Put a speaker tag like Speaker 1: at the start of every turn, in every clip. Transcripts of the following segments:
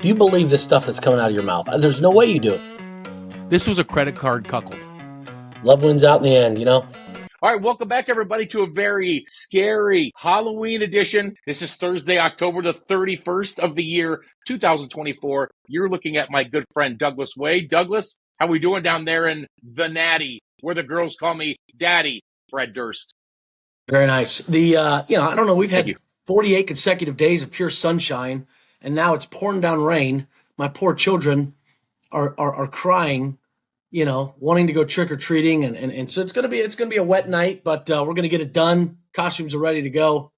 Speaker 1: Do you believe this stuff that's coming out of your mouth? There's no way you do it.
Speaker 2: This was a credit card cuckold.
Speaker 1: Love wins out in the end, you know?
Speaker 3: All right, welcome back, everybody, to a very scary Halloween edition. This is Thursday, October the 31st of the year, 2024. You're looking at my good friend, Douglas Wade. Douglas, how we doing down there in the Natty, where the girls call me Daddy, Fred Durst?
Speaker 1: Very nice. I don't know, we've had 48 consecutive days of pure sunshine, and now it's pouring down rain. My poor children are crying, wanting to go trick-or-treating, and so it's gonna be a wet night, but we're gonna get it done. Costumes are ready to go.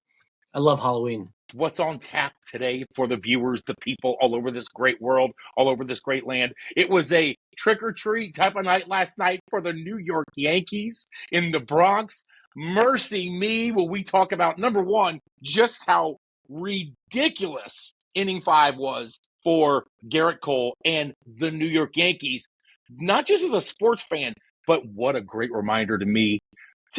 Speaker 1: I love Halloween.
Speaker 3: What's on tap today for the viewers, the people all over this great world, all over this great land? It was a trick-or-treat type of night last night for the New York Yankees in the Bronx. Mercy me, will we talk about, number one, just how ridiculous inning 5 was for Garrett Cole and the New York Yankees, not just as a sports fan, but what a great reminder to me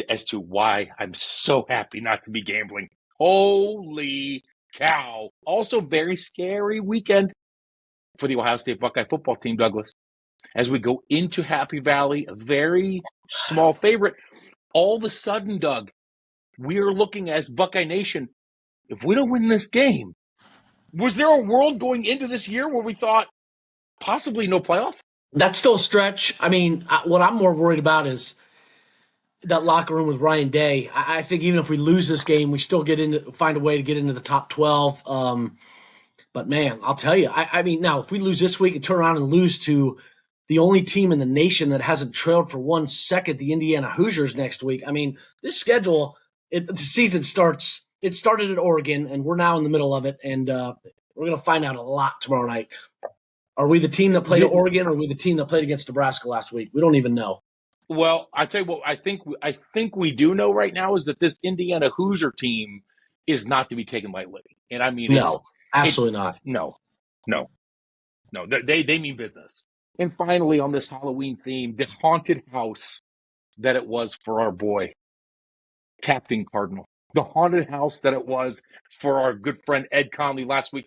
Speaker 3: as to why I'm so happy not to be gambling. Holy cow. Also, very scary weekend for the Ohio State Buckeye football team, Douglas. As we go into Happy Valley, a very small favorite, all of a sudden, Doug, we are looking as Buckeye Nation, if we don't win this game, was there a world going into this year where we thought possibly no playoff?
Speaker 1: That's still a stretch. I mean, what I'm more worried about is that locker room with Ryan Day. I think even if we lose this game, we still find a way to get into the top 12. But man, I'll tell you, I mean, now if we lose this week and turn around and lose to the only team in the nation that hasn't trailed for 1 second, the Indiana Hoosiers next week. I mean, this schedule, the season starts. It started at Oregon, and we're now in the middle of it, and we're going to find out a lot tomorrow night. Are we the team that played at Oregon, or are we the team that played against Nebraska last week? We don't even know.
Speaker 3: Well, I tell you what, I think we do know right now is that this Indiana Hoosier team is not to be taken lightly. And I mean,
Speaker 1: no, absolutely not.
Speaker 3: No. They mean business. And finally, on this Halloween theme, the haunted house that it was for our boy, Captain Cardinal. The haunted house that it was for our good friend Ed Conley last week.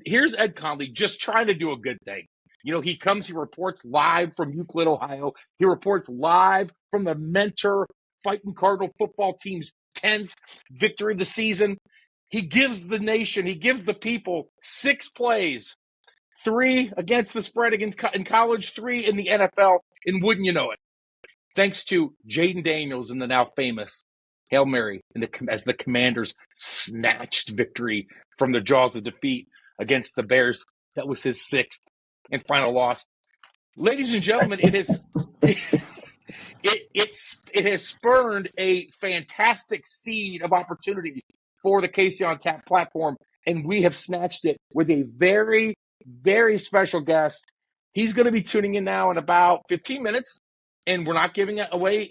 Speaker 3: Here's Ed Conley just trying to do a good thing. He comes, he reports live from Euclid, Ohio. He reports live from the Mentor Fighting Cardinal football team's 10th victory of the season. He gives the nation, he gives the people 6 plays, 3 against the spread in college, 3 in the NFL, and wouldn't you know it, thanks to Jaden Daniels and the now famous Hail Mary as the Commanders snatched victory from the jaws of defeat against the Bears. That was his 6th and final loss. Ladies and gentlemen, it has spurned a fantastic seed of opportunity for the KC on Tap platform, and we have snatched it with a very, very special guest. He's going to be tuning in now in about 15 minutes, and we're not giving it away.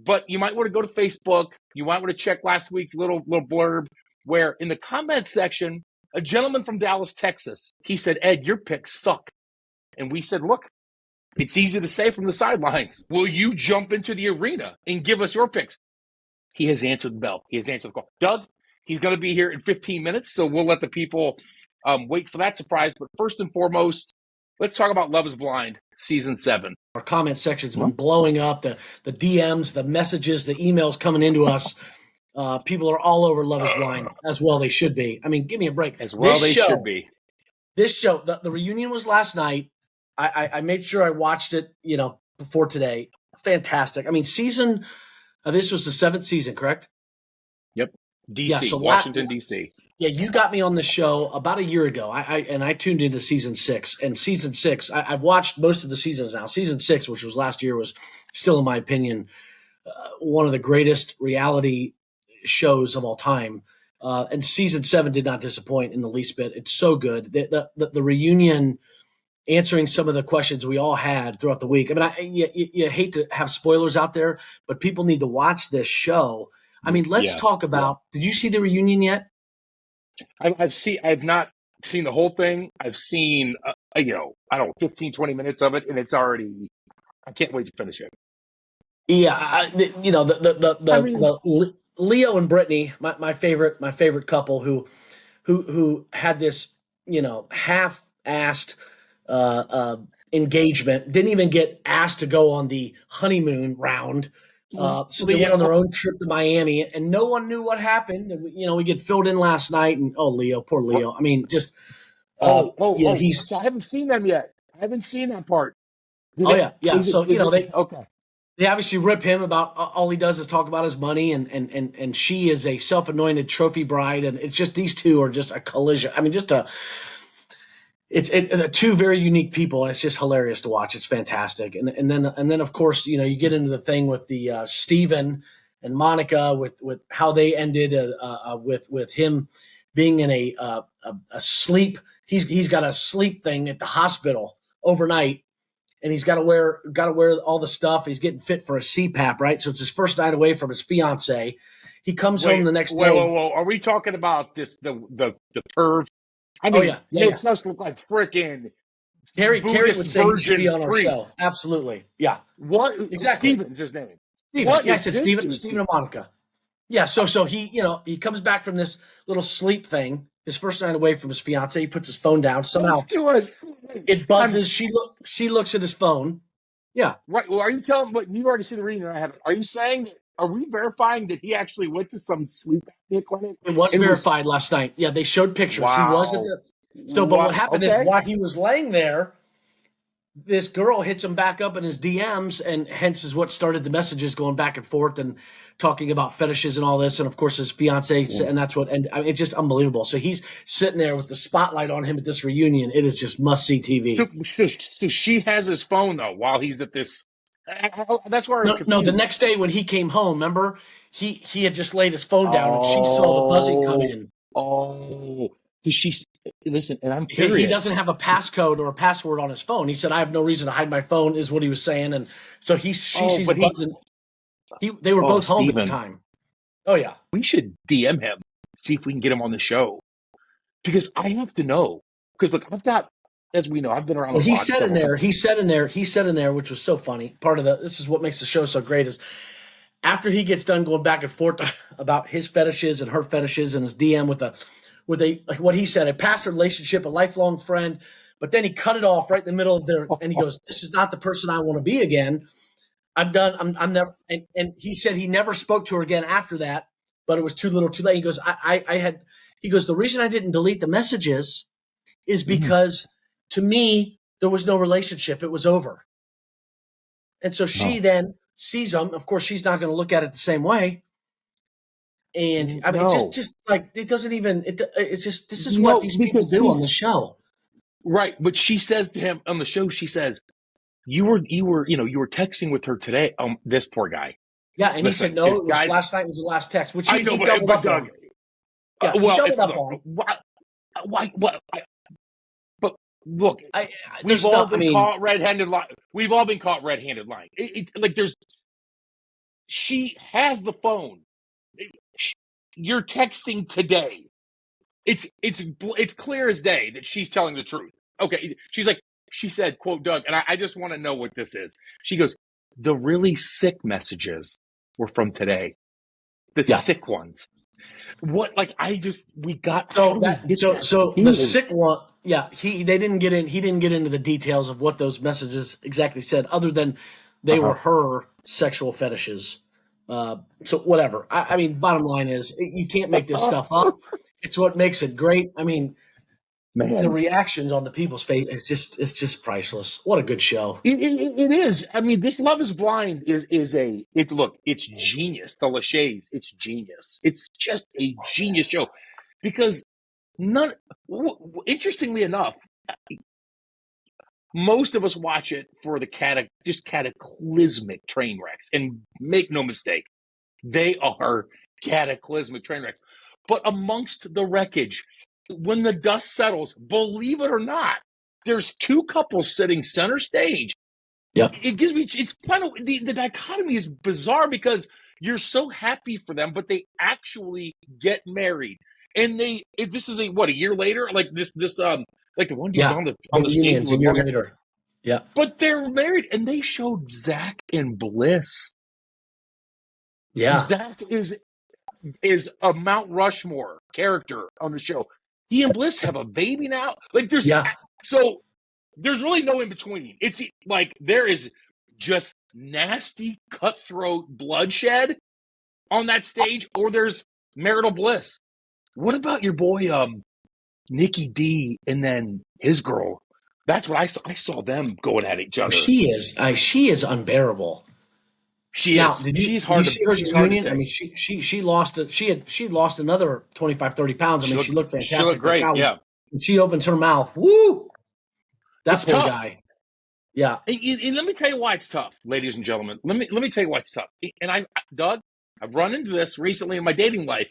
Speaker 3: But you might want to go to Facebook. You might want to check last week's little blurb where in the comment section, a gentleman from Dallas, Texas, he said, Ed, your picks suck. And we said, look, it's easy to say from the sidelines. Will you jump into the arena and give us your picks? He has answered the bell. He has answered the call. Doug, he's going to be here in 15 minutes, so we'll let the people wait for that surprise. But first and foremost, let's talk about Love is Blind, Season 7.
Speaker 1: Our comment section's been blowing up. The DMs, the messages, the emails coming into us. People are all over Love is Blind, as well they should be. I mean, give me a break.
Speaker 3: As well they should be.
Speaker 1: This show, the reunion was last night. I made sure I watched it, before today. Fantastic. I mean, this was the 7th season, correct?
Speaker 3: Yep. DC,
Speaker 1: yeah, so
Speaker 3: Washington, D.C.
Speaker 1: Yeah, you got me on the show about a year ago. I tuned into season 6. And season 6, I've watched most of the seasons now. Season 6, which was last year, was still, in my opinion, one of the greatest reality shows of all time. And season 7 did not disappoint in the least bit. It's so good. The reunion, answering some of the questions we all had throughout the week. I mean, you hate to have spoilers out there, but people need to watch this show. I mean, let's talk about. Did you see the reunion yet?
Speaker 3: I've not seen the whole thing. I've seen, 15, 20 minutes of it, and it's already, I can't wait to finish it.
Speaker 1: Yeah, Leo and Brittany, my favorite couple, who who had this, half-assed uh, uh, engagement, didn't even get asked to go on the honeymoon round. So they went
Speaker 3: Leah,
Speaker 1: on their own trip to Miami, and no one knew what happened. And, we get filled in last night, and Leo, poor Leo. I mean, just he's
Speaker 3: So I haven't seen them yet. I haven't seen that part.
Speaker 1: oh yeah, yeah.
Speaker 3: Is it?
Speaker 1: So
Speaker 3: Is it okay?
Speaker 1: they obviously rip him about all he does is talk about his money, and she is a self-anointed trophy bride, and it's just these two are just a collision. I mean, just a two very unique people, and it's just hilarious to watch. It's fantastic, and then of course you get into the thing with the Stephen and Monica with how they ended with him being in a sleep. He's got a sleep thing at the hospital overnight, and he's got to wear all the stuff. He's getting fit for a CPAP, right? So it's his first night away from his fiance. He comes home the next day.
Speaker 3: Wait. Are we talking about the perv? I
Speaker 1: Oh
Speaker 3: mean,
Speaker 1: yeah, yeah, yeah.
Speaker 3: makes us look like frickin'
Speaker 1: Carrie
Speaker 3: Buddhist
Speaker 1: would say he should be
Speaker 3: virgin
Speaker 1: on our show.
Speaker 3: priests.
Speaker 1: Absolutely, yeah,
Speaker 3: What?
Speaker 1: exactly.
Speaker 3: Stephen's his name.
Speaker 1: Stephen,
Speaker 3: What
Speaker 1: yeah, I
Speaker 3: is
Speaker 1: said
Speaker 3: this
Speaker 1: Stephen,
Speaker 3: dude's
Speaker 1: Stephen
Speaker 3: deal?
Speaker 1: and Monica. Yeah, so he comes back from this little sleep thing, his first night away from his fiance. He puts his phone down. Somehow
Speaker 3: Next to us.
Speaker 1: it buzzes. She looks at his phone. Yeah,
Speaker 3: Right. Well, are you telling? But you've already seen the reading that I haven't. Are you saying that? Are we verifying that he actually went to some sleep apnea clinic
Speaker 1: it was
Speaker 3: and was?
Speaker 1: verified last night. Yeah, they showed pictures. He was at
Speaker 3: Wow.
Speaker 1: the but what happened is
Speaker 3: Okay.
Speaker 1: while he was laying there, this girl hits him back up in his DMs, and hence is what started the messages going back and forth and talking about fetishes and all this. And of course, his fiance, and that's what, and I mean, it's just unbelievable. So he's sitting there with the spotlight on him at this reunion. It is just must see TV.
Speaker 3: So she has his phone though while he's at this. That's where I'm
Speaker 1: No, no, the
Speaker 3: confused.
Speaker 1: next day when he came home, remember, he had just laid his phone down and she saw the buzzing come
Speaker 3: Oh,
Speaker 1: in.
Speaker 3: oh. Because she's listen, and I'm
Speaker 1: He
Speaker 3: curious.
Speaker 1: doesn't have a passcode or a password on his phone. He said, "I have no reason to hide my phone," is what he was saying. And so she
Speaker 3: Oh,
Speaker 1: sees
Speaker 3: but
Speaker 1: it buzzing. They were both home at the
Speaker 3: Steven,
Speaker 1: time. Oh yeah.
Speaker 3: we should DM him, see if we can get him on the show. Because I have to know. Because look, I've got, as we know, I've been around the
Speaker 1: Well, he
Speaker 3: block
Speaker 1: said in
Speaker 3: several
Speaker 1: there,
Speaker 3: times.
Speaker 1: he said in there, which was so funny. This is what makes the show so great is after he gets done going back and forth about his fetishes and her fetishes and his DM with a like what he said, a past relationship, a lifelong friend, but then he cut it off right in the middle of there and he goes, "This is not the person I want to be again. I'm done. I'm never." And he said he never spoke to her again after that, but it was too little, too late. He goes, I had. He goes, the reason I didn't delete the messages is
Speaker 3: Mhm.
Speaker 1: because to me there was no relationship. It was over. And so she
Speaker 3: No.
Speaker 1: then sees them. Of course, she's not going to look at it the same way. And I mean, it
Speaker 3: No.
Speaker 1: just like it doesn't even. It's just this is what
Speaker 3: No,
Speaker 1: these people
Speaker 3: because
Speaker 1: do on the
Speaker 3: he's
Speaker 1: show.
Speaker 3: right. But she says to him on the show, she says, you were texting with her today. This poor guy.
Speaker 1: Yeah, and he said
Speaker 3: Listen,
Speaker 1: no.
Speaker 3: if
Speaker 1: It was
Speaker 3: guys,
Speaker 1: last night was the last text, which
Speaker 3: I
Speaker 1: he,
Speaker 3: know,
Speaker 1: he doubled up
Speaker 3: Doug,
Speaker 1: on. Yeah, he
Speaker 3: well, if
Speaker 1: doubled up
Speaker 3: look,
Speaker 1: on.
Speaker 3: why, what, but look,
Speaker 1: I
Speaker 3: we've
Speaker 1: there's
Speaker 3: all
Speaker 1: not. I
Speaker 3: been
Speaker 1: mean,
Speaker 3: caught red-handed lying. We've all been caught red-handed lying. Like she has the phone. You're texting today. It's clear as day that she's telling the truth. Okay, she said, quote Doug, and I just want to know what this is. She goes, the really sick messages were from today. The
Speaker 1: yeah.
Speaker 3: sick ones. What like we got how
Speaker 1: So
Speaker 3: do we
Speaker 1: that
Speaker 3: get that?
Speaker 1: so the
Speaker 3: He is
Speaker 1: sick one, yeah. He didn't get in. He didn't get into the details of what those messages exactly said, other than they were
Speaker 3: uh-huh.
Speaker 1: her sexual fetishes. So whatever. I mean, bottom line is you can't make this stuff up. It's what makes it great. I mean, the
Speaker 3: Man.
Speaker 1: reactions on the people's face is just priceless. What a good show.
Speaker 3: It is. I mean, this Love Is Blind is look, it's genius. The Lachey's, it's genius. It's just a genius show because none. Interestingly enough, most of us watch it for the just cataclysmic train wrecks, and make no mistake, they are cataclysmic train wrecks. But amongst the wreckage, when the dust settles, believe it or not, there's two couples sitting center stage.
Speaker 1: Yep.
Speaker 3: It gives me, it's kind of, the dichotomy is bizarre because you're so happy for them, but they actually get married. And this is a year later? Like like the one dude's
Speaker 1: Yeah.
Speaker 3: on
Speaker 1: The
Speaker 3: the stage
Speaker 1: reunions a
Speaker 3: with
Speaker 1: year
Speaker 3: long hair,
Speaker 1: later. Yeah.
Speaker 3: but they're married, and they showed Zach and Bliss.
Speaker 1: Yeah.
Speaker 3: Zach is a Mount Rushmore character on the show. He and Bliss have a baby now. Like there's
Speaker 1: Yeah.
Speaker 3: so there's really no in between. It's like there is just nasty cutthroat bloodshed on that stage, or there's marital bliss. What about your boy Nikki D and then his girl? That's what I saw. I saw them going at each other.
Speaker 1: She is unbearable.
Speaker 3: She
Speaker 1: Now,
Speaker 3: is. She's hard to
Speaker 1: she's hard to
Speaker 3: take.
Speaker 1: I mean, she lost it. She lost another 25, 30 pounds. I mean, she looked
Speaker 3: She looked
Speaker 1: fantastic. But
Speaker 3: great.
Speaker 1: God,
Speaker 3: Yeah.
Speaker 1: when she opens her mouth, woo! That
Speaker 3: It's
Speaker 1: poor
Speaker 3: tough.
Speaker 1: guy. Yeah.
Speaker 3: And let me tell you why it's tough, ladies and gentlemen. Let me tell you why it's tough. And Doug, I've run into this recently in my dating life.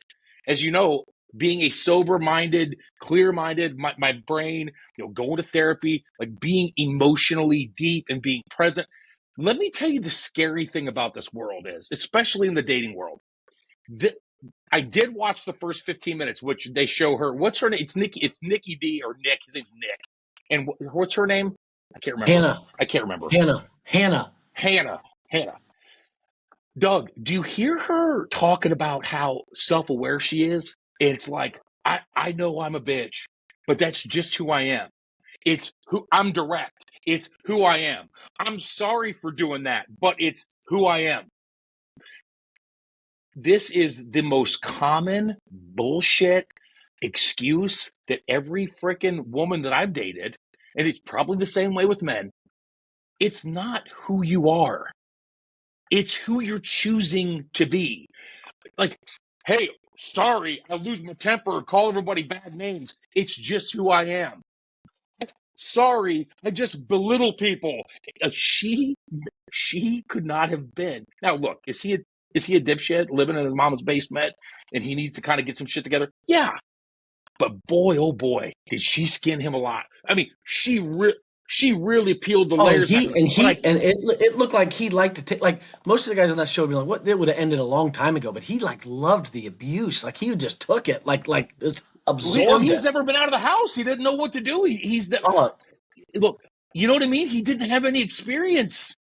Speaker 3: As you know, being a sober-minded, clear-minded, my brain, going to therapy, like being emotionally deep and being present. Let me tell you the scary thing about this world is, especially in the dating world. I did watch the first 15 minutes, which they show her. What's her name? It's Nikki D or Nick. His name's Nick. And what's her name? I can't remember. Hannah. Doug, do you hear her talking about how self-aware she is? It's like, I know I'm a bitch, but that's just who I am. It's who I'm direct. It's who I am. I'm sorry for doing that, but it's who I am. This is the most common bullshit excuse that every freaking woman that I've dated, and it's probably the same way with men, it's not who you are. It's who you're choosing to be. Like, hey, sorry, I lose my temper, call everybody bad names. It's just who I am. Sorry, I just belittle people. She could not have been. Now, look, is he a dipshit living in his mama's basement and he needs to kind of get some shit together? Yeah. But boy, oh boy, did she skin him a lot. I mean, she really peeled the
Speaker 1: Oh,
Speaker 3: layers back.
Speaker 1: it looked like he liked to take, like most of the guys on that show would be like, what, it would have ended a long time ago, but he like loved the abuse. Like he just took it, like just absorbed
Speaker 3: He's
Speaker 1: it.
Speaker 3: never been out of the house. He didn't know what to do. He's the
Speaker 1: Oh,
Speaker 3: look. You know what I mean? He didn't have any experience.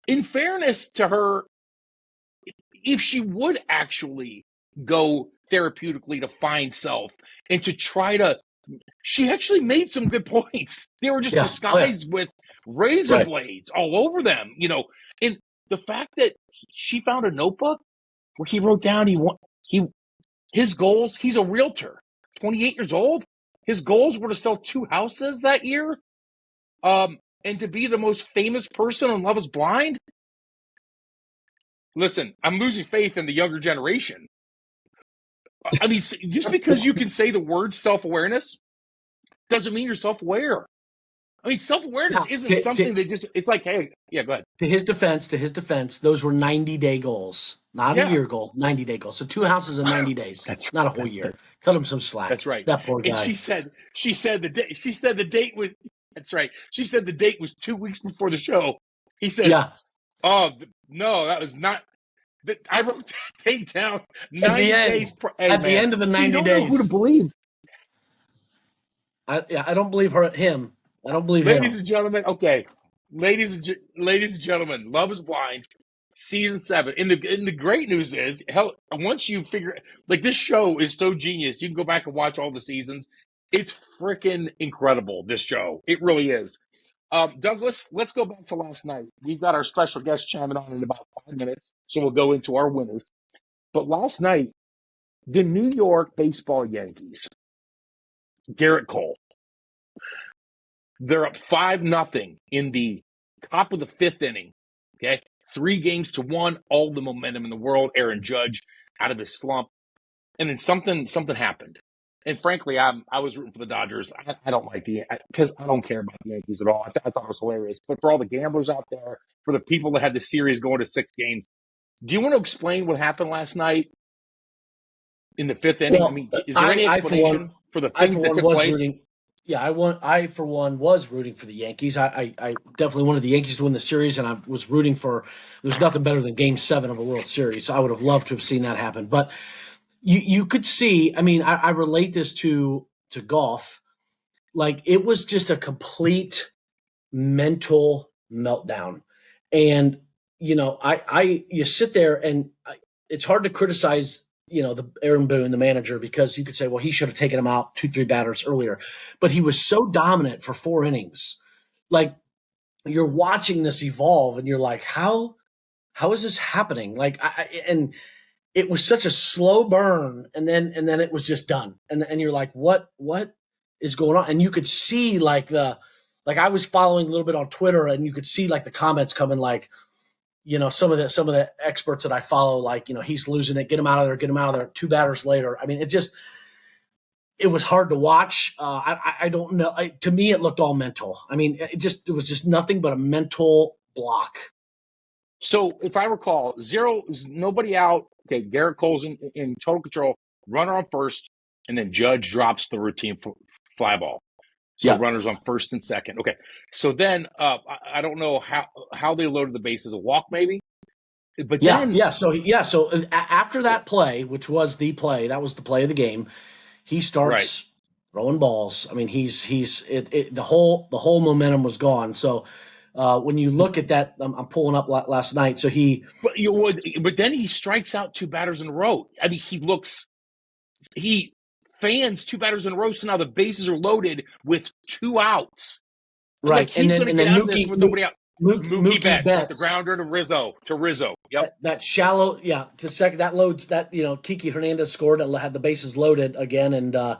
Speaker 3: In fairness to her, if she would actually go therapeutically to find self and to try to, she actually made some good points. They were just
Speaker 1: yeah. Oh, yeah.
Speaker 3: disguised with razor
Speaker 1: Right.
Speaker 3: blades all over them, And the fact that she found a notebook where he wrote down his goals. He's a realtor, 28 years old. His goals were to sell 2 houses that year, and to be the most famous person on Love Is Blind. Listen, I'm losing faith in the younger generation. I mean, just because you can say the word self-awareness doesn't mean you're self-aware. I mean, self-awareness
Speaker 1: Now,
Speaker 3: isn't something that just, it's like, hey, yeah, go ahead.
Speaker 1: to his defense, those were 90-day goals, not a
Speaker 3: Yeah,
Speaker 1: year goal, 90-day goals. So 2 houses in 90 days,
Speaker 3: that's
Speaker 1: not a whole year. Cut him some slack.
Speaker 3: that's right.
Speaker 1: That poor
Speaker 3: And
Speaker 1: guy.
Speaker 3: she said the date was, that's right. She said the date was 2 weeks before the show. He said,
Speaker 1: Yeah.
Speaker 3: oh, no, that was not, I wrote that date down
Speaker 1: At the
Speaker 3: 90
Speaker 1: end,
Speaker 3: days. Hey,
Speaker 1: at the
Speaker 3: man.
Speaker 1: end of the
Speaker 3: So you
Speaker 1: 90
Speaker 3: don't know who to
Speaker 1: days,
Speaker 3: believe.
Speaker 1: I don't believe him. I don't believe
Speaker 3: Ladies
Speaker 1: him.
Speaker 3: and gentlemen, okay. Ladies and gentlemen, Love Is Blind, season 7. And the great news is, hell, once you figure, like, this show is so genius, you can go back and watch all the seasons. It's freaking incredible, this show. It really is. Douglas, let's go back to last night. We've got our special guest chiming on in about 5 minutes, so we'll go into our winners. But last night, the New York baseball Yankees, Garrett Cole, they're up 5-0 in the top of the 5th inning. Okay. 3-1, all the momentum in the world. Aaron Judge out of his slump. And then something happened. And frankly, I was rooting for the Dodgers. I don't like because I don't care about the Yankees at all. I thought it was hilarious. But for all the gamblers out there, for the people that had the series going to 6 games, do you want to explain what happened last night in the 5th inning? I
Speaker 1: Well,
Speaker 3: mean, is there any explanation for the things that took
Speaker 1: was
Speaker 3: place?
Speaker 1: rooting. Yeah, I for one was rooting for the Yankees. I definitely wanted the Yankees to win the series, and I was rooting for. There's nothing better than Game 7 of a World Series. I would have loved to have seen that happen. But you could see. I mean, I relate this to golf. Like it was just a complete mental meltdown, and you sit there and it's hard to criticize the Aaron Boone, the manager, because you could say, well, he should have taken him out 2-3 batters earlier, but he was so dominant for 4 innings. Like, you're watching this evolve, and you're like, how is this happening? Like, and it was such a slow burn, and then it was just done, and you're like, what is going on? And you could see like I was following a little bit on Twitter, and you could see like the comments coming, like, some of the experts that I follow, like, he's losing it, get him out of there, 2 batters later. I mean, it was hard to watch. I don't know. To me, it looked all mental. I mean, it was just nothing but a mental block.
Speaker 3: So if I recall, nobody out. Okay, Garrett Cole's in total control. Runner on first, and then Judge drops the routine fly ball. So
Speaker 1: Yeah.
Speaker 3: runners on first and second. Okay. So then I don't know how they loaded the bases. A walk maybe. But then
Speaker 1: So after that play, which was the play, that was the play of the game, he starts throwing balls. I mean, the whole momentum was gone. So when you look at that, I'm pulling up last night. So
Speaker 3: but then he strikes out 2 batters in a row. I mean, he fans 2 batters in a row. So now the bases are loaded with 2 outs.
Speaker 1: right,
Speaker 3: Like, he's going to get out of this with nobody out. Mookie Betts with the grounder to Rizzo. Yep.
Speaker 1: That shallow, to second, that loads that, Kiki Hernandez scored, and had the bases loaded again, and then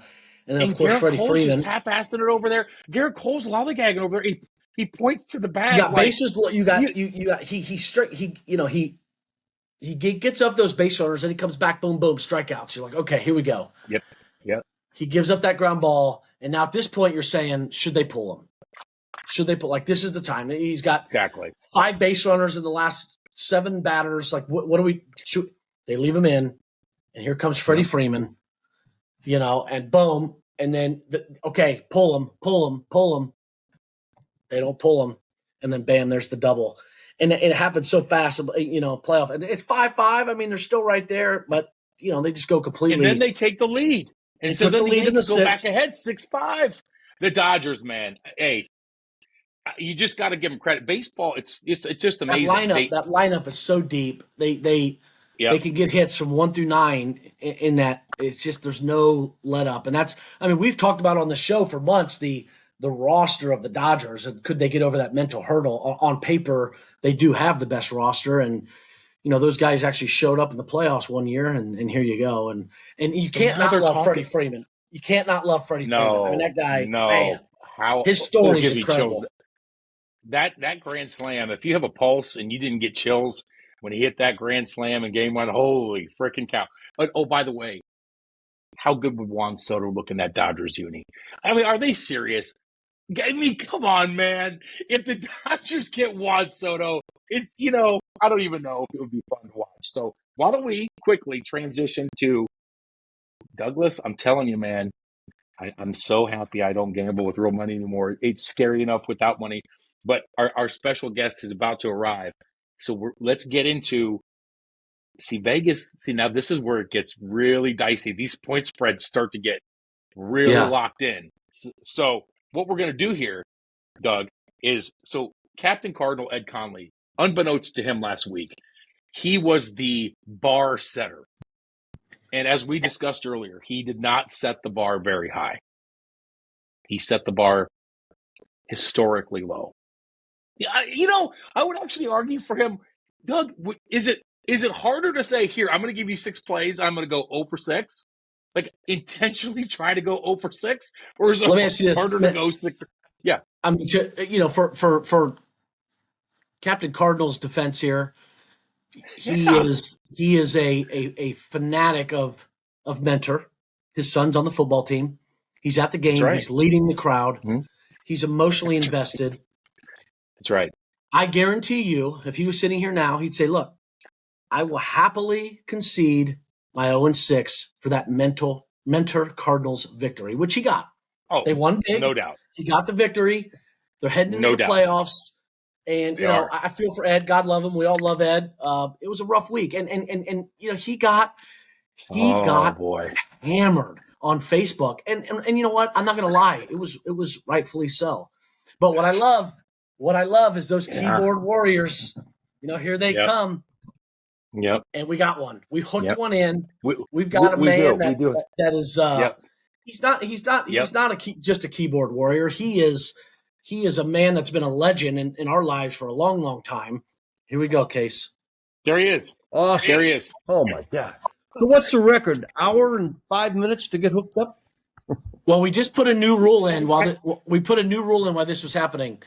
Speaker 1: of course
Speaker 3: Garrett
Speaker 1: Freddie
Speaker 3: Cole's
Speaker 1: Freeman
Speaker 3: just half-assing it over there. Garrett Cole's lollygagging over there. He points to the bag.
Speaker 1: You got
Speaker 3: like,
Speaker 1: bases. You got he gets up those base runners, and he comes back, boom, boom, strikeouts. You're like, okay, here we go.
Speaker 3: Yep.
Speaker 1: He gives up that ground ball, and now at this point, you're saying, should they pull him? Should they pull? Like, this is the time. He's got
Speaker 3: Exactly
Speaker 1: 5 base runners in the last 7 batters. Like, what do we? They leave him in, and here comes Freddie Freeman. And boom, and then okay, pull him. They don't pull him, and then bam, there's the double. And it happened so fast, playoff. And it's 5-5. I mean, they're still right there, but, they just go completely.
Speaker 3: And then they take the lead. And so then the Yankees go back ahead 6-5. The Dodgers, man, hey, you just got to give them credit. Baseball, it's just amazing.
Speaker 1: That lineup is so deep. They can get hits from 1 through 9 in that. It's just, there's no let up. And we've talked about on the show for months, the roster of the Dodgers, and could they get over that mental hurdle? On paper, they do have the best roster, and those guys actually showed up in the playoffs one year, and here you go. And you can't not love Freddie Freeman. You can't not love Freddie Freeman. I mean, that guy, man, his story is incredible.
Speaker 3: That grand slam, if you have a pulse and you didn't get chills when he hit that grand slam in game 1, holy freaking cow. But, oh, by the way, how good would Juan Soto look in that Dodgers uni? I mean, are they serious? I mean, come on, man. If the Dodgers get Juan Soto, it's, I don't even know if it would be fun to watch. So why don't we quickly transition to Douglas? I'm telling you, man, I'm so happy I don't gamble with real money anymore. It's scary enough without money. But our special guest is about to arrive. So let's get into, Vegas. Now this is where it gets really dicey. These point spreads start to get really locked in. So what we're going to do here, Doug, is Captain Cardinal Ed Conley, unbeknownst to him last week, he was the bar setter. And as we discussed earlier, he did not set the bar very high. He set the bar historically low. I would actually argue for him, Doug, is it harder to say, here, I'm going to give you 6 plays, I'm going to go 0 for 6? Like, intentionally try to go 0 for 6? Or is it harder to go 6? Yeah.
Speaker 1: I mean, for Captain Cardinal's defense here, he is a fanatic of mentor. His son's on the football team. He's at the game. Right. He's leading the crowd. Mm-hmm. He's emotionally invested.
Speaker 3: That's right.
Speaker 1: I guarantee you, if he was sitting here now, he'd say, look, I will happily concede my 0-6 for that mentor Cardinals victory, which he got.
Speaker 3: Oh,
Speaker 1: they won big.
Speaker 3: No doubt.
Speaker 1: He got the victory. They're heading into the playoffs. And, I feel for Ed. God love him. We all love Ed. It was a rough week. And he got hammered on Facebook. And you know what? I'm not going to lie. It was rightfully so. But what I love is those keyboard warriors. Here they come.
Speaker 3: Yep.
Speaker 1: and we got one. We hooked
Speaker 3: Yep.
Speaker 1: one in.
Speaker 3: We,
Speaker 1: We've got a man
Speaker 3: We do.
Speaker 1: that is
Speaker 3: Yep.
Speaker 1: he's not
Speaker 3: Yep.
Speaker 1: just a keyboard warrior. He is a man that's been a legend in our lives for a long, long time. Here we go, Case.
Speaker 3: There he is.
Speaker 4: Awesome.
Speaker 3: There he is.
Speaker 4: Oh my God. So what's the record? Hour and 5 minutes to get hooked up?
Speaker 1: Well, we just put a new rule in while this was happening.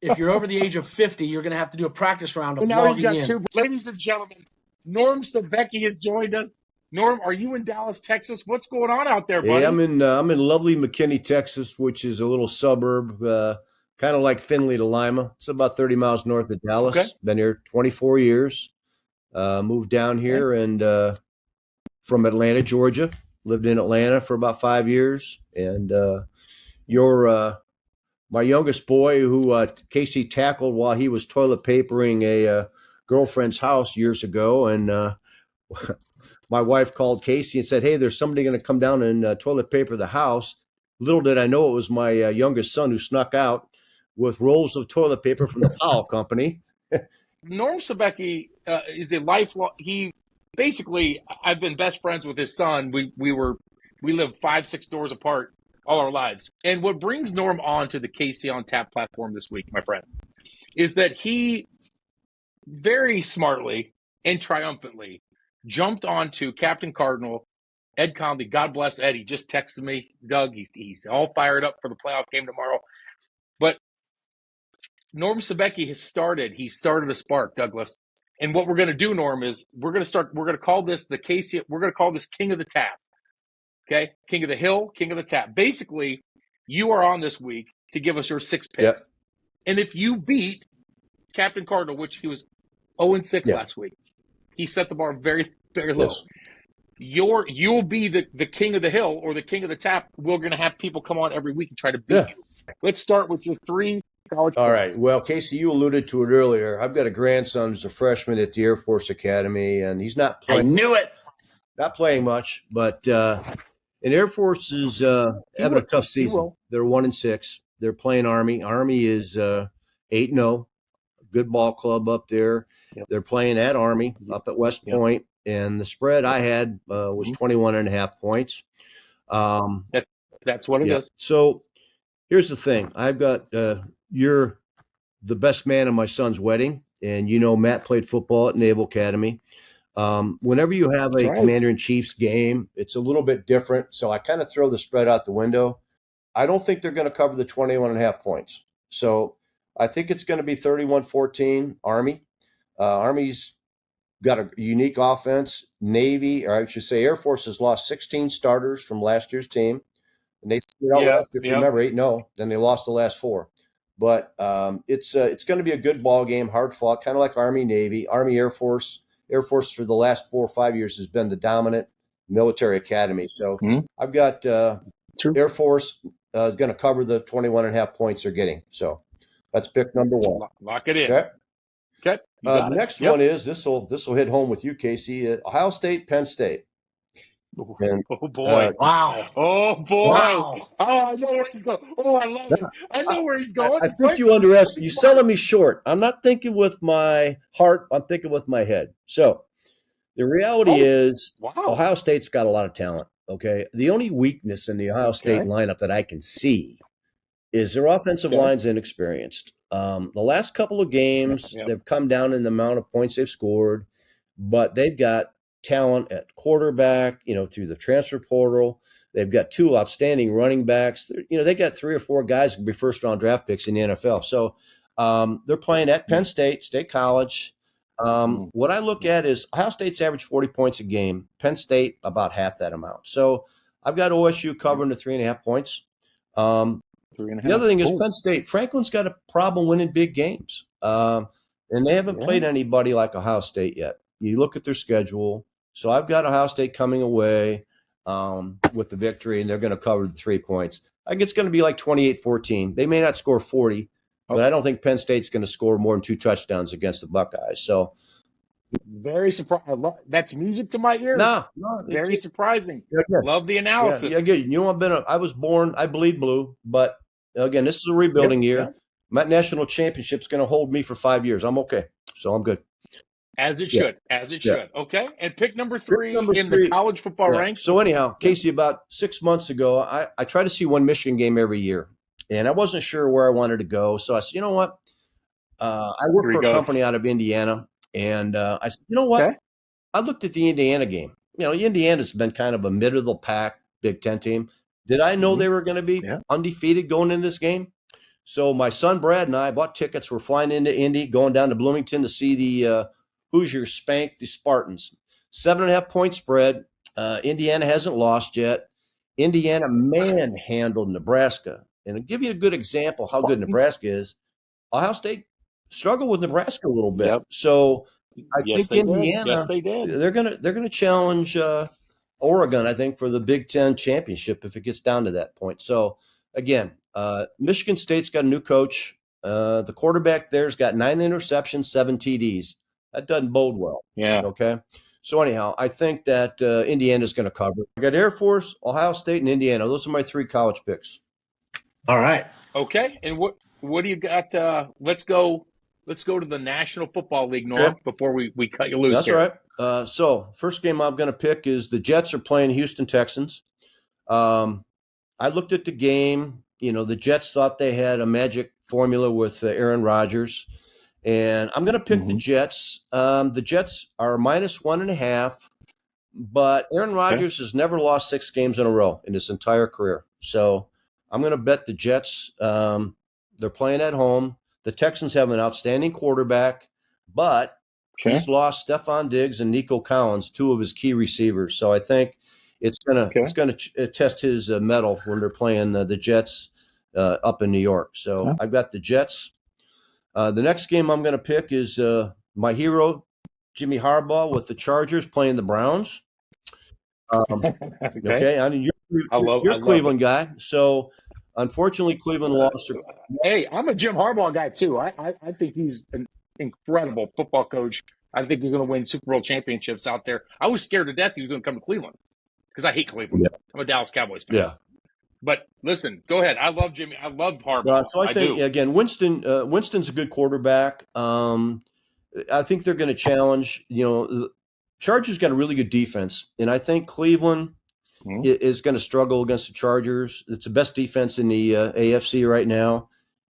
Speaker 1: If you're over the age of 50, you're going to have to do a practice round of
Speaker 3: And now he's
Speaker 1: logging
Speaker 3: got
Speaker 1: in.
Speaker 3: two. Ladies and gentlemen, Norm SOBECKI has joined us. Norm, are you in Dallas, Texas? What's going on out there, buddy?
Speaker 4: Yeah, I'm in lovely McKinney, Texas, which is a little suburb, kind of like Findlay to Lima. It's about 30 miles north of Dallas.
Speaker 3: Okay.
Speaker 4: Been here 24 years. Moved down here and from Atlanta, Georgia. Lived in Atlanta for about 5 years. And my youngest boy, who Casey tackled while he was toilet papering a girlfriend's house years ago, and my wife called Casey and said, "Hey, there's somebody going to come down and toilet paper the house." Little did I know it was my youngest son who snuck out with rolls of toilet paper from the Powell Company.
Speaker 3: Norm SOBECKI is a lifelong. I've been best friends with his son. We lived 5-6 doors apart all our lives. And what brings Norm on to the KC on Tap platform this week, my friend, is that he very smartly and triumphantly jumped onto Captain Cardinal Ed Conley. God bless Ed. He just texted me, Doug. He's all fired up for the playoff game tomorrow. But Norm SOBECKI has started. He started a spark, Douglas. And what we're going to do, Norm, is we're going to call this the KC. We're going to call this King of the Tap. Okay, King of the Hill, King of the Tap. Basically, you are on this week to give us your 6 picks.
Speaker 4: Yep.
Speaker 3: And if you beat Captain Cardinal, which he was 0-6 last week, he set the bar very, very low.
Speaker 4: Yes.
Speaker 3: You'll be the King of the Hill or the King of the Tap. We're going to have people come on every week and try to beat you. Let's start with your 3 college
Speaker 4: All
Speaker 3: players.
Speaker 4: right. Well, Casey, you alluded to it earlier. I've got a grandson who's a freshman at the Air Force Academy, and he's not
Speaker 1: I
Speaker 4: playing.
Speaker 1: knew it.
Speaker 4: Not playing much, but and Air Force is having a tough season. They're 1-6. They're playing Army. Army is 8-0. Good ball club up there.
Speaker 3: Yep.
Speaker 4: They're playing at Army up at West Point, and the spread I had was 21.5 points.
Speaker 3: That's what it is.
Speaker 4: So here's the thing. I've got you're the best man at my son's wedding, and Matt played football at Naval Academy. Whenever you have a Commander-in-Chief's game, it's a little bit different. So I kind of throw the spread out the window. I don't think they're going to cover the 21.5 points. So I think it's going to be 31-14 Army. Army's got a unique offense. Navy, or I should say Air Force, has lost 16 starters from last year's team. And they if you remember, 8-0. Then they lost the last 4. But it's going to be a good ball game, hard fought, kind of like Army, Navy, Army, Air Force. Air Force for the last 4 or 5 years has been the dominant military academy. So I've got Air Force is going to cover the 21.5 points they're getting. So that's pick number 1.
Speaker 3: Lock it in.
Speaker 4: Okay. The next one is this will hit home with you, Casey. Ohio State, Penn State.
Speaker 3: And, oh boy!
Speaker 1: Wow!
Speaker 3: Oh boy!
Speaker 1: Wow!
Speaker 3: Oh, I know where he's going. Oh, I love it. I know where he's going.
Speaker 4: I think you underestimate. You're selling me short. I'm not thinking with my heart. I'm thinking with my head. So the reality is, Ohio State's got a lot of talent. Okay. The only weakness in the Ohio State lineup that I can see is their offensive line's inexperienced. The last couple of games, they've come down in the amount of points they've scored, but they've got talent at quarterback, through the transfer portal. They've got 2 outstanding running backs. They got 3 or 4 guys who can be first-round draft picks in the NFL. So they're playing at Penn State, State College. What I look at is Ohio State's average 40 points a game. Penn State, about half that amount. So I've got OSU covering the 3.5 points. The other thing is Penn State. Franklin's got a problem winning big games. And they haven't played anybody like Ohio State yet. You look at their schedule. So I've got Ohio State coming away with the victory, and they're going to cover the 3 points. I think it's going to be like 28-14. They may not score 40, but I don't think Penn State's going to score more than 2 touchdowns against the Buckeyes. So
Speaker 3: very surprised. That's music to my ears.
Speaker 4: No,
Speaker 3: very surprising. Love the analysis.
Speaker 4: Yeah, good. I was born. I bleed blue, but again, this is a rebuilding year. My national championship's going to hold me for 5 years. I'm okay, so I'm good.
Speaker 3: As it
Speaker 4: Yeah.
Speaker 3: should. As it
Speaker 4: Yeah.
Speaker 3: should. Okay. And pick number
Speaker 4: Pick
Speaker 3: three
Speaker 4: number
Speaker 3: in
Speaker 4: three.
Speaker 3: the college football
Speaker 4: Yeah.
Speaker 3: ranks.
Speaker 4: So anyhow, Casey, about 6 months ago, I try to see one Michigan game every year, and I wasn't sure where I wanted to go. So I said, you know what? I work
Speaker 3: Here he
Speaker 4: for a
Speaker 3: goes.
Speaker 4: company out of Indiana, and I said, you know what?
Speaker 3: Okay.
Speaker 4: I looked at the Indiana game. You know, Indiana's been kind of a middle of the pack Big Ten team. Did I know they were going to be undefeated going into this game? So my son Brad and I bought tickets. We're flying into Indy, going down to Bloomington to see the Hoosiers spank the Spartans. 7.5-point spread. Indiana hasn't lost yet. Indiana manhandled Nebraska. And I'll give you a good example how good Nebraska is. Ohio State struggled with Nebraska a little bit.
Speaker 3: Yep.
Speaker 4: So I
Speaker 3: Yes,
Speaker 4: think
Speaker 3: they did.
Speaker 4: Indiana,
Speaker 3: Yes, they did.
Speaker 4: they're gonna challenge Oregon, I think, for the Big Ten championship if it gets down to that point. So again, Michigan State's got a new coach. The quarterback there's got 9 interceptions, 7 TDs. That doesn't bode well.
Speaker 3: Yeah.
Speaker 4: Okay. So anyhow, I think that Indiana's going to cover. I got Air Force, Ohio State, and Indiana. Those are my 3 college picks.
Speaker 1: All right.
Speaker 3: Okay. And what do you got? Let's go to the National Football League, Norm, before we cut you loose.
Speaker 4: That's
Speaker 3: here.
Speaker 4: all right. So first game I'm going to pick is the Jets are playing Houston Texans. I looked at the game. You know, the Jets thought they had a magic formula with Aaron Rodgers, and I'm going to pick the Jets. The Jets are -1.5, but Aaron Rodgers has never lost 6 games in a row in his entire career. So I'm going to bet the Jets. They're playing at home. The Texans have an outstanding quarterback, but he's lost Stephon Diggs and Nico Collins, 2 of his key receivers. So I think it's gonna test his mettle when they're playing the Jets up in New York. So I've got the Jets. The next game I'm going to pick is my hero Jimmy Harbaugh with the Chargers playing the Browns. Okay, I mean you're a Cleveland guy, so unfortunately Cleveland lost.
Speaker 3: Hey, I'm a Jim Harbaugh guy too. I think he's an incredible football coach. I think he's going to win Super Bowl championships out there. I was scared to death he was going to come to Cleveland because I hate Cleveland.
Speaker 4: Yeah.
Speaker 3: I'm a Dallas Cowboys fan.
Speaker 4: Yeah.
Speaker 3: But listen, go ahead. I love Jimmy. I love Harbaugh.
Speaker 4: So I think again, Winston's a good quarterback. I think they're going to challenge. You know, the Chargers got a really good defense, and I think Cleveland is going to struggle against the Chargers. It's the best defense in the AFC right now,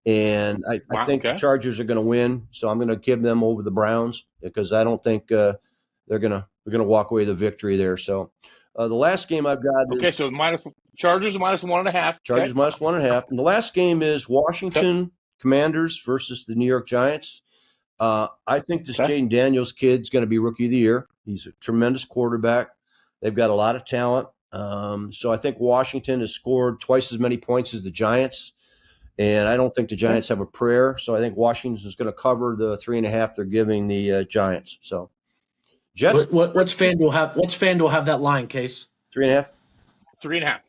Speaker 4: and I think the Chargers are going to win. So I'm going to give them over the Browns because I don't think they're going to walk away with a victory there. So. The last game I've got is
Speaker 3: so Chargers -1.5.
Speaker 4: Chargers -1.5. And the last game is Washington Commanders versus the New York Giants. I think this Jaden Daniels kid's going to be Rookie of the Year. He's a tremendous quarterback. They've got a lot of talent. So I think Washington has scored twice as many points as the Giants. And I don't think the Giants have a prayer. So I think Washington is going to cover the 3.5 they're giving the Giants. So.
Speaker 1: Jets. What's FanDuel have that line, Case?
Speaker 4: 3.5.
Speaker 3: 3.5.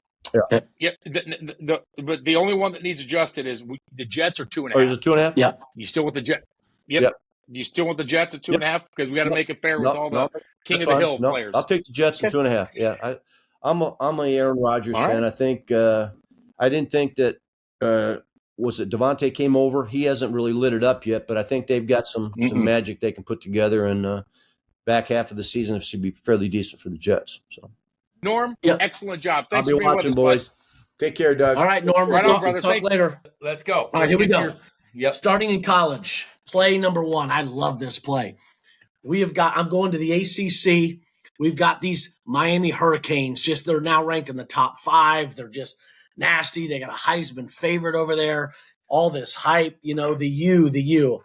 Speaker 3: Yeah. But the only one that needs adjusted is the Jets are 2.5.
Speaker 4: Or is it 2.5?
Speaker 1: Yeah.
Speaker 3: You still want the Jets? Yep. You still want the Jets at 2.5 because we got to make it fair with all the King of the Hill players.
Speaker 4: I'll take the Jets at 2.5. Yeah. I'm a Aaron Rodgers fan. I think I didn't think that was it Devontae came over. He hasn't really lit it up yet, but I think they've got some magic they can put together and. Back half of the season it should be fairly decent for the Jets. So,
Speaker 3: Norm, excellent job. Thanks
Speaker 4: I'll be
Speaker 3: for being
Speaker 4: watching,
Speaker 3: with us,
Speaker 4: boys. Take care, Doug.
Speaker 1: All right, Norm.
Speaker 3: Right
Speaker 1: we'll
Speaker 3: on, brother.
Speaker 1: talk later.
Speaker 3: Let's go.
Speaker 1: All right, here we go. Starting in college, play number 1. I love this play. I'm going to the ACC. We've got these Miami Hurricanes. They're now ranked in the top 5. They're just nasty. They got a Heisman favorite over there. All this hype, the U.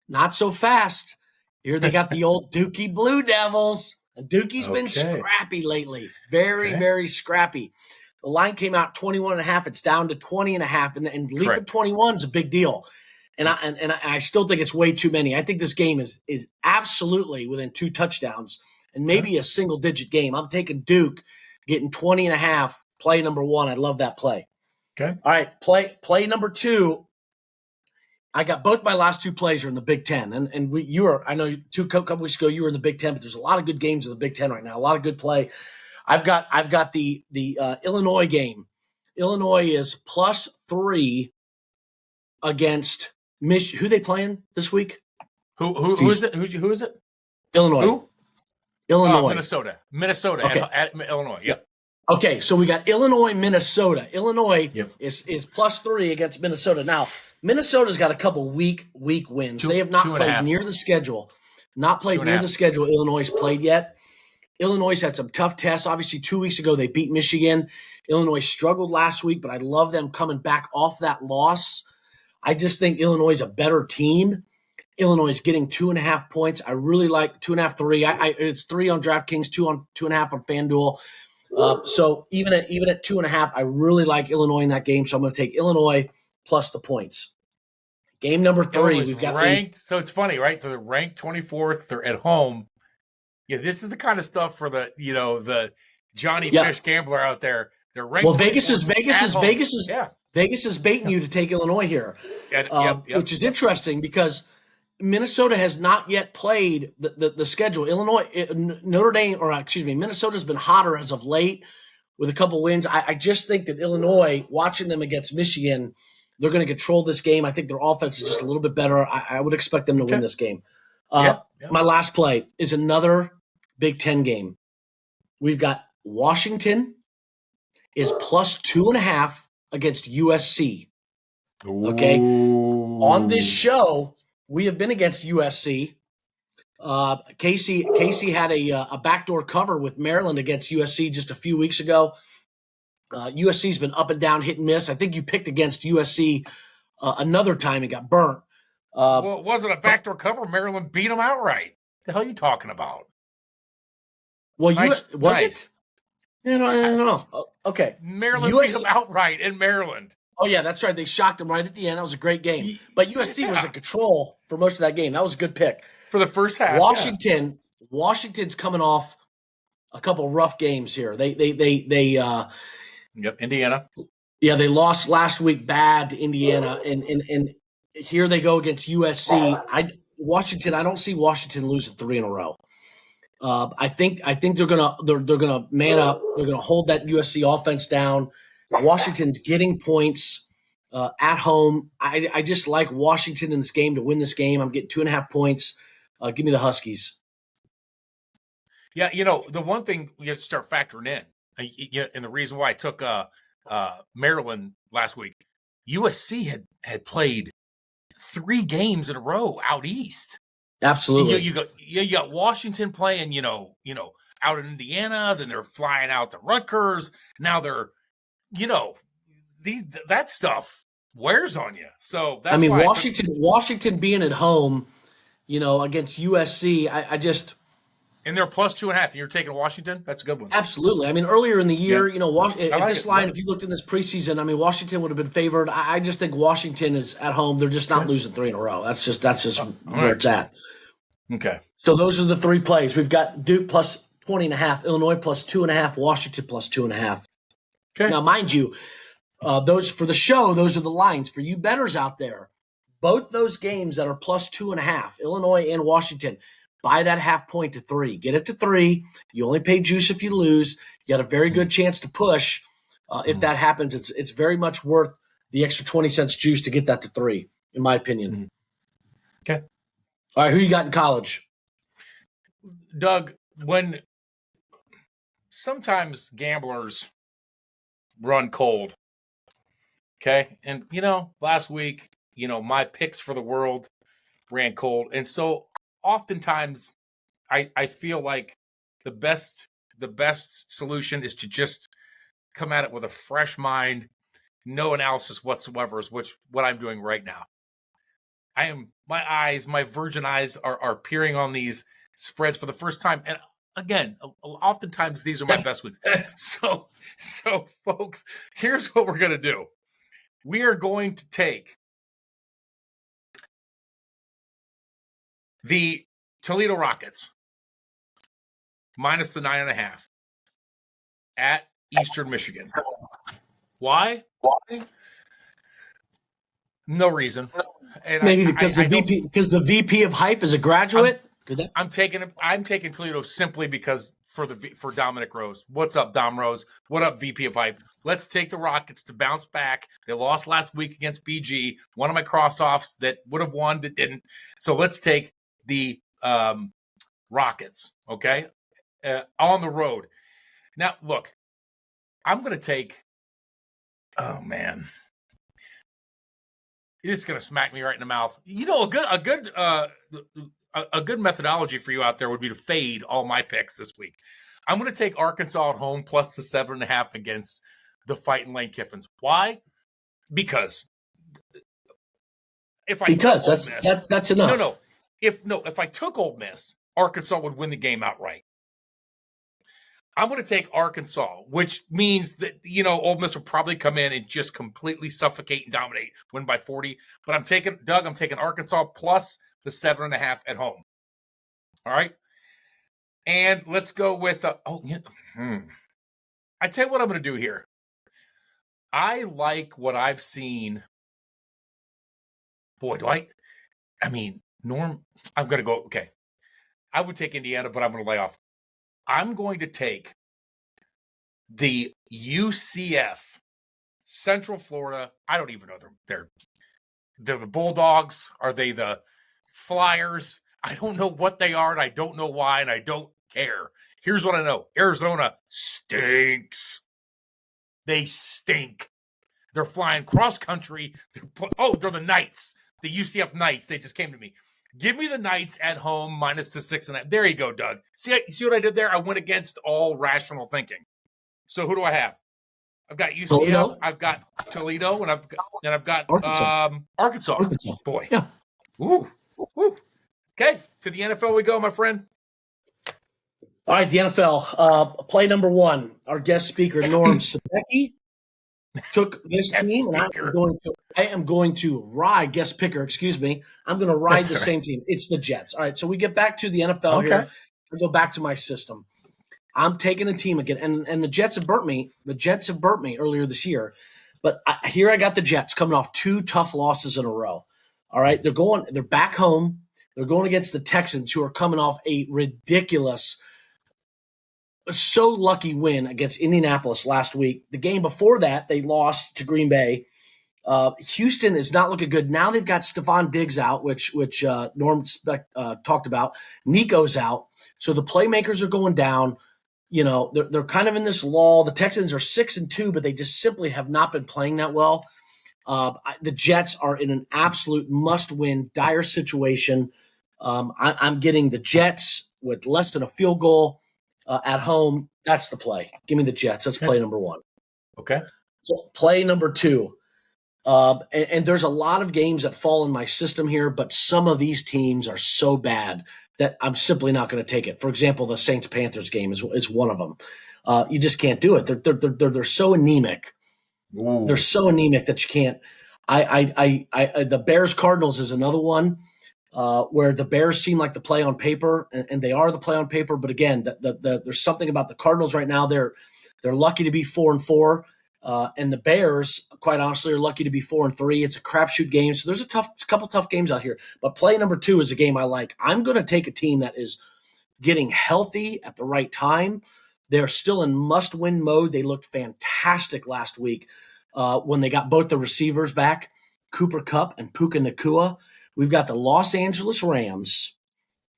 Speaker 1: Not so fast. Here they got the old Dookie Blue Devils. And Dookie's been scrappy lately. Very, very scrappy. The line came out 21.5. It's down to 20.5. And leap at 21 is a big deal. And I still think it's way too many. I think this game is absolutely within 2 touchdowns and maybe a single-digit game. I'm taking Duke getting 20.5, play number 1. I love that play.
Speaker 5: Okay.
Speaker 1: All right, play number 2. I got both my last 2 plays are in the Big Ten, and I know a couple weeks ago you were in the Big Ten, but there's a lot of good games in the Big Ten right now. A lot of good play. I've got the Illinois game. Illinois is +3 against Michigan. Who they playing this week?
Speaker 5: Who is it? Who is it?
Speaker 1: Illinois.
Speaker 2: Who?
Speaker 1: Illinois.
Speaker 2: Minnesota. Minnesota
Speaker 1: Okay.
Speaker 2: at Illinois. Yep.
Speaker 1: Okay, so we got Illinois, Minnesota. Illinois
Speaker 2: Yep.
Speaker 1: is +3 against Minnesota. Now, Minnesota's got a couple weak wins. They have not
Speaker 2: two and a
Speaker 1: played
Speaker 2: half.
Speaker 1: near the schedule. Not played
Speaker 2: Two and a
Speaker 1: near
Speaker 2: half.
Speaker 1: the schedule Illinois played yet. Illinois had some tough tests. Obviously, 2 weeks ago, they beat Michigan. Illinois struggled last week, but I love them coming back off that loss. I just think Illinois is a better team. Illinois is getting 2.5 points. I really like 2.5, 3. It's 3 on DraftKings, 2.5 on FanDuel. So even at 2.5, I really like Illinois in that game. So I'm going to take Illinois plus the points. Game number 3,
Speaker 2: Illinois
Speaker 1: we've got
Speaker 2: ranked. So it's funny, right? So they're ranked 24th. They're at home. Yeah, this is the kind of stuff for the the Johnny Fish gambler out there. They're ranked.
Speaker 1: Well, Vegas is baiting you to take Illinois here, which is interesting because Minnesota has not yet played the schedule. Minnesota's been hotter as of late with a couple wins. I just think that Illinois, watching them against Michigan, they're going to control this game. I think their offense is just a little bit better. I would expect them to win this game. My last play is another Big Ten game. We've got Washington is +2.5 against USC. Okay.
Speaker 2: Ooh.
Speaker 1: On this show, we have been against USC. Casey had a backdoor cover with Maryland against USC just a few weeks ago. USC's been up and down, hit and miss. I think you picked against USC another time and got burnt.
Speaker 2: Well, it wasn't a backdoor cover. Maryland beat them outright. The hell are you talking about?
Speaker 1: Well,
Speaker 2: nice.
Speaker 1: it? No. Okay.
Speaker 2: Maryland beat them outright in Maryland.
Speaker 1: Oh, yeah, that's right. They shocked them right at the end. That was a great game. But USC was in control for most of that game. That was a good pick.
Speaker 2: For the first half.
Speaker 1: Washington's coming off a couple rough games here.
Speaker 2: Indiana.
Speaker 1: Yeah, they lost last week bad to Indiana, and here they go against USC. I don't see Washington losing 3 in a row. I think they're gonna man up. They're gonna hold that USC offense down. Washington's getting points at home. I just like Washington in this game to win this game. I'm getting 2.5 points. Give me the Huskies.
Speaker 2: Yeah, the one thing you have to start factoring in, and the reason why I took Maryland last week, USC had played 3 games in a row out east.
Speaker 1: Absolutely.
Speaker 2: You got Washington playing, out in Indiana. Then they're flying out to Rutgers. Now they're, that stuff wears on you. So that's why
Speaker 1: Washington being at home, against USC, I just.
Speaker 2: And they're +2.5. You're taking Washington? That's a good one.
Speaker 1: Absolutely. I mean, earlier in the year, if you looked in this preseason, I mean, Washington would have been favored. I just think Washington is at home. They're just not losing 3 in a row. That's just where it's at.
Speaker 2: Okay.
Speaker 1: So those are the 3 plays. We've got Duke +20.5, Illinois +2.5, Washington +2.5.
Speaker 2: Okay.
Speaker 1: Now, mind you, those for the show, those are the lines for you bettors out there. Both those games that are +2.5, Illinois and Washington. Buy that half point to 3. Get it to 3. You only pay juice if you lose. You got a very good chance to push. If that happens, it's very much worth the extra 20 cents juice to get that to 3, in my opinion.
Speaker 2: Okay.
Speaker 1: All right, who you got in college?
Speaker 2: Doug, when sometimes gamblers run cold, okay? And, last week, my picks for the world ran cold. And so oftentimes I feel like the best solution is to just come at it with a fresh mind, no analysis whatsoever, is what I'm doing right now. My virgin eyes are peering on these spreads for the first time. And again, oftentimes these are my best weeks. So folks, here's what we're going to do. We are going to take the Toledo Rockets minus the 9.5 at Eastern Michigan. Why? No reason. And
Speaker 1: maybe because the VP of hype is a graduate.
Speaker 2: I'm taking Toledo simply because for Dominic Rose. What's up, Dom Rose? What up, VP of hype? Let's take the Rockets to bounce back. They lost last week against BG. One of my cross-offs that would have won that didn't. So let's take the Rockets, okay, on the road. Now, look, I'm going to take. Oh man, it's going to smack me right in the mouth. You know, a good methodology for you out there would be to fade all my picks this week. I'm going to take Arkansas at home plus the 7.5 against the Fighting Lane Kiffins. Why? Because if I took Ole Miss,
Speaker 1: that's enough.
Speaker 2: No. If I took Ole Miss, Arkansas would win the game outright. I'm going to take Arkansas, which means that, Ole Miss will probably come in and just completely suffocate and dominate, win by 40. But I'm taking Arkansas plus the 7.5 at home. All right. And let's go with, I tell you what I'm going to do here. I like what I've seen. Boy, Norm, I'm going to go, okay. I would take Indiana, but I'm going to lay off. I'm going to take the UCF, Central Florida. I don't even know. They're the Bulldogs. Are they the Flyers? I don't know what they are, and I don't know why, and I don't care. Here's what I know. Arizona stinks. They stink. They're flying cross country. They're the Knights. The UCF Knights. They just came to me. Give me the Knights at home minus the 6.5. There you go, Doug. See what I did there? I went against all rational thinking. So who do I have? I've got UCF. Toledo. I've got Toledo, and I've got Arkansas. Boy.
Speaker 1: Yeah.
Speaker 2: Woo. Okay, to the NFL we go, my friend.
Speaker 1: All right, the NFL. Play number 1. Our guest speaker, Norm SOBECKI, took this team, and I am going to ride guest picker. Excuse me. I'm going to ride the same team. It's the Jets. All right, so we get back to the NFL here. I go back to my system. I'm taking a team again, and the Jets have burnt me. The Jets have burnt me earlier this year, but here I got the Jets coming off 2 tough losses in a row. All right, they're back home. They're going against the Texans, who are coming off a ridiculous, so lucky win against Indianapolis last week. The game before that, they lost to Green Bay. Houston is not looking good. Now they've got Stephon Diggs out, which Norm talked about. Nico's out. So the playmakers are going down. They're kind of in this lull. The Texans are 6-2, but they just simply have not been playing that well. The Jets are in an absolute must-win, dire situation. I'm getting the Jets with less than a field goal at home. That's the play. Give me the Jets. That's play number 1.
Speaker 2: Okay.
Speaker 1: So play number 2. And there's a lot of games that fall in my system here, but some of these teams are so bad that I'm simply not going to take it. For example, the Saints-Panthers game is one of them. You just can't do it. They're so anemic. Ooh. They're so anemic that you can't. The Bears-Cardinals is another one where the Bears seem like the play on paper, and they are the play on paper. But again, there's something about the Cardinals right now. They're lucky to be 4-4. And the Bears, quite honestly, are lucky to be 4-3. It's a crapshoot game. So there's a couple tough games out here. But play number 2 is a game I like. I'm going to take a team that is getting healthy at the right time. They're still in must-win mode. They looked fantastic last week when they got both the receivers back, Cooper Kupp and Puka Nacua. We've got the Los Angeles Rams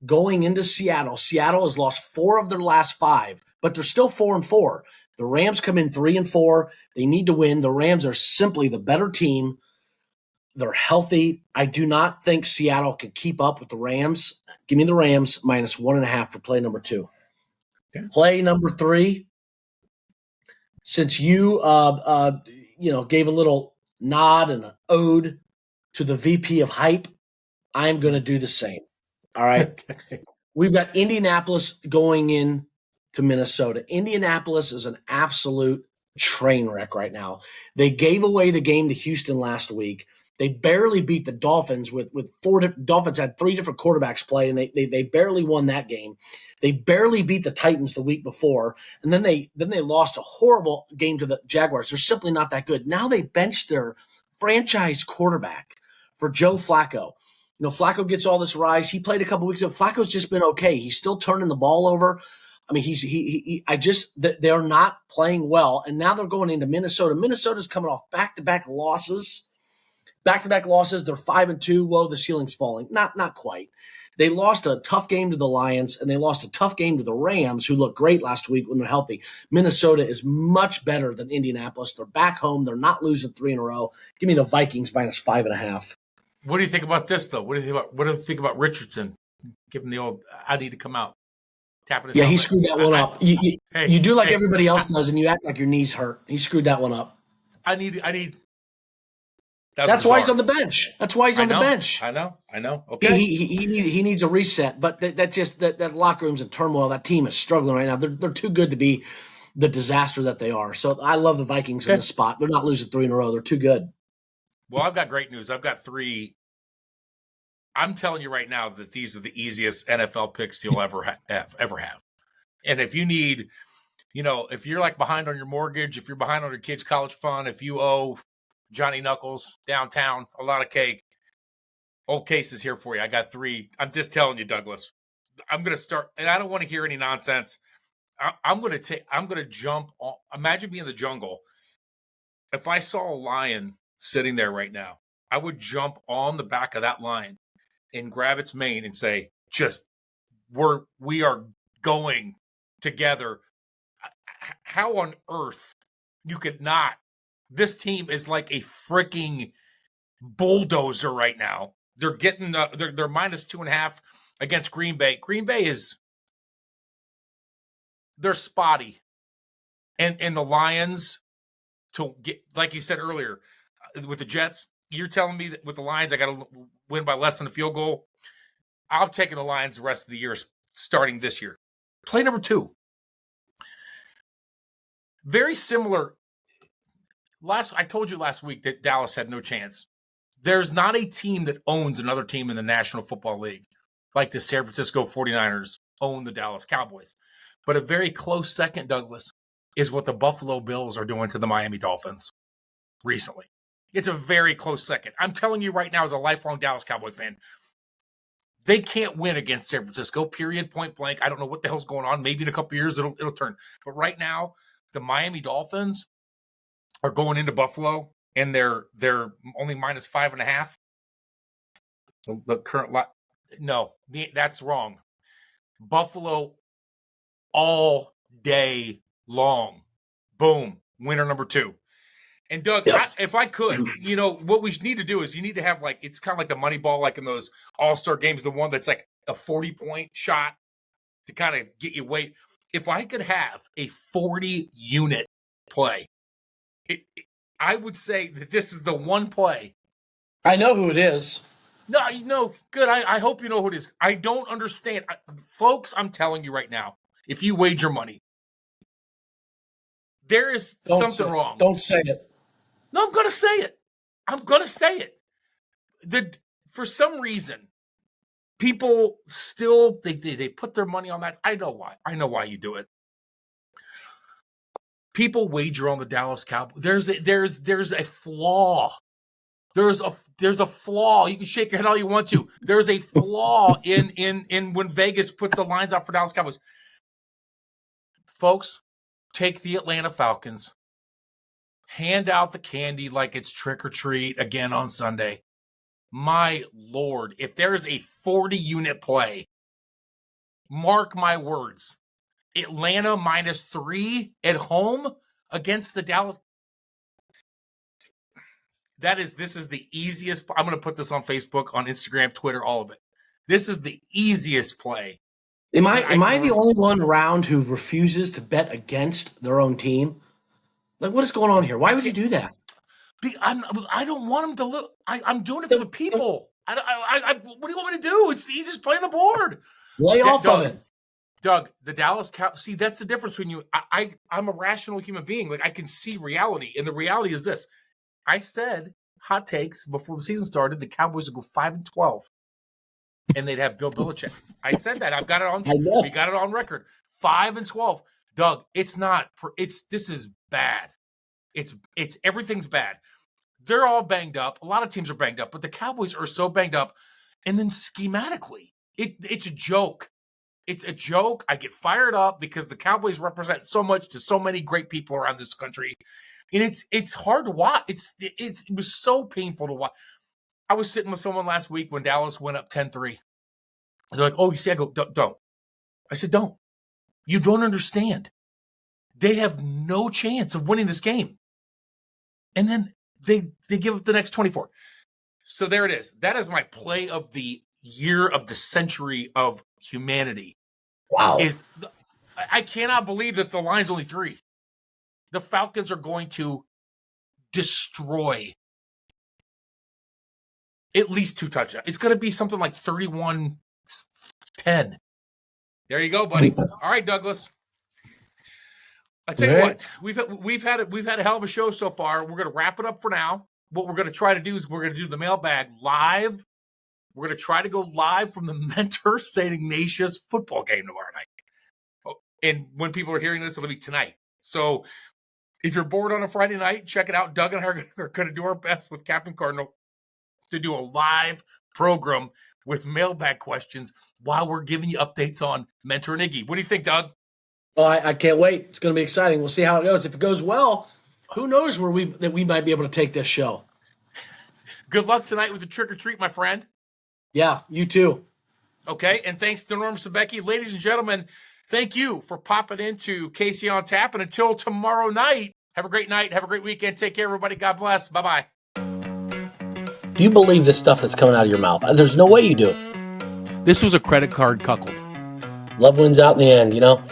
Speaker 1: going into Seattle. Seattle has lost 4 of their last 5, but they're still 4-4. The Rams come in 3-4. They need to win. The Rams are simply the better team. They're healthy. I do not think Seattle can keep up with the Rams. Give me the Rams minus 1.5 for play number 2. Okay. Play number 3. Since you gave a little nod and an ode to the VP of hype, I'm going to do the same. All right. Okay. We've got Indianapolis going in to Minnesota. Indianapolis is an absolute train wreck right now. They gave away the game to Houston last week. They barely beat the Dolphins with 4 different. Dolphins had 3 different quarterbacks play, and they barely won that game. They barely beat the Titans the week before, and then they lost a horrible game to the Jaguars. They're simply not that good. Now they benched their franchise quarterback for Joe Flacco. Flacco gets all this rise. He played a couple weeks ago. Flacco's just been okay. He's still turning the ball over. I mean, they're not playing well, and now they're going into Minnesota. Minnesota's coming off back-to-back losses. They're 5-2. Whoa, the ceiling's falling. Not quite. They lost a tough game to the Lions, and they lost a tough game to the Rams, who looked great last week when they're healthy. Minnesota is much better than Indianapolis. They're back home. They're not losing 3 in a row. Give me the Vikings -5.5.
Speaker 2: What do you think about this, though? What do you think about Richardson? Give him the old, I need to come out. Tapping his
Speaker 1: Yeah, he
Speaker 2: helmet.
Speaker 1: screwed that one up. You do like everybody else does, and you act like your knee's hurt. He screwed that one up.
Speaker 2: I need.
Speaker 1: That's why he's on the bench. That's why he's on the bench.
Speaker 2: I know. Okay.
Speaker 1: He needs a reset, but that locker room's in turmoil. That team is struggling right now. They're too good to be the disaster that they are. So I love the Vikings in this spot. They're not losing 3 in a row. They're too good.
Speaker 2: Well, I've got great news. I've got 3. I'm telling you right now that these are the easiest NFL picks you'll ever have. And if you need, if you're like behind on your mortgage, if you're behind on your kids' college fund, if you owe Johnny Knuckles downtown a lot of cake, old case is here for you. I got 3. I'm just telling you, Douglas. I'm going to start, and I don't want to hear any nonsense. I'm going to jump on. Imagine being in the jungle. If I saw a lion sitting there right now, I would jump on the back of that lion and grab its mane and say, we are going together. How on earth you could not? This team is like a freaking bulldozer right now. They're getting they're -2.5 against Green Bay. Green Bay they're spotty, and the Lions, to get, like you said earlier, with the Jets. You're telling me that with the Lions, I got to win by less than a field goal. I'm taking the Lions the rest of the year, starting this year. Play number 2. Very similar. I told you last week that Dallas had no chance. There's not a team that owns another team in the National Football League like the San Francisco 49ers own the Dallas Cowboys. But a very close second, Douglas, is what the Buffalo Bills are doing to the Miami Dolphins recently. It's a very close second. I'm telling you right now, as a lifelong Dallas Cowboy fan, they can't win against San Francisco, period, point blank. I don't know what the hell's going on. Maybe in a couple of years it'll turn. But right now, the Miami Dolphins are going into Buffalo, and they're only -5.5. The current lot. No, that's wrong. Buffalo all day long. Boom. Winner number 2. And Doug, if I could, what we need to do is you need to have it's kind of like the money ball, like in those all-star games, the one that's like a 40-point shot to kind of get you weight. If I could have a 40-unit play, I would say that this is the one play.
Speaker 1: I know who it is.
Speaker 2: No, good. I hope you know who it is. I don't understand. Folks, I'm telling you right now, if you wager money, there is something wrong.
Speaker 1: Don't say it.
Speaker 2: No, I'm going to say it. I'm going to say it. For some reason, people still, they put their money on that. I know why. I know why you do it. People wager on the Dallas Cowboys. There's a flaw. There's a flaw. You can shake your head all you want to. There's a flaw in when Vegas puts the lines out for Dallas Cowboys. Folks, take the Atlanta Falcons. Hand out the candy like it's trick or treat again on Sunday. My Lord, if there is a 40-unit play, mark my words, Atlanta -3 at home against the Dallas. This is the easiest. I'm going to put this on Facebook, on Instagram, Twitter, all of it. This is the easiest play.
Speaker 1: Am I the only one around who refuses to bet against their own team? Like, what is going on here? Why would you do that?
Speaker 2: I don't want them to look. I'm doing it for the people. What do you want me to do? It's the easiest play on the board.
Speaker 1: Lay off of it.
Speaker 2: Doug, the Dallas Cowboys. See, that's the difference when I'm a rational human being. Like, I can see reality. And the reality is this. I said, hot takes, before the season started, the Cowboys would go 5-12. And they'd have Bill Belichick. I said that. I've got it on. We got it on record. 5-12. Doug, it's not. This is bad. It's everything's bad. They're all banged up. A lot of teams are banged up, but the Cowboys are so banged up. And then schematically, it's a joke. It's a joke. I get fired up because the Cowboys represent so much to so many great people around this country, and it's hard to watch. It was so painful to watch. I was sitting with someone last week when Dallas went up 10-3. They're like, oh, you see, I go, don't. I said, don't. You don't understand. They have no chance of winning this game. And then they give up the next 24. So there it is. That is my play of the year of the century of humanity.
Speaker 1: Wow.
Speaker 2: I cannot believe that the line's only 3. The Falcons are going to destroy at least 2 touchdowns. It's going to be something like 31-10. There you go, buddy. All right, Douglas. I tell you what, we've had a hell of a show so far. We're going to wrap it up for now. What we're going to try to do is we're going to do the mailbag live. We're going to try to go live from the Mentor St. Ignatius football game tomorrow night. Oh, and when people are hearing this, it'll be tonight. So if you're bored on a Friday night, check it out. Doug and I are going to do our best with Captain Cardinal to do a live program with mailbag questions while we're giving you updates on Mentor and Iggy. What do you think, Doug?
Speaker 1: Oh, I can't wait. It's going to be exciting. We'll see how it goes. If it goes well, who knows where we might be able to take this show.
Speaker 2: Good luck tonight with the trick or treat, my friend.
Speaker 1: Yeah, you too.
Speaker 2: Okay, and thanks to Norm SOBECKI. Ladies and gentlemen, thank you for popping into Casey on Tap. And until tomorrow night, have a great night. Have a great weekend. Take care, everybody. God bless. Bye-bye.
Speaker 1: Do you believe this stuff that's coming out of your mouth? There's no way you do.
Speaker 2: This was a credit card cuckold.
Speaker 1: Love wins out in the end, you know?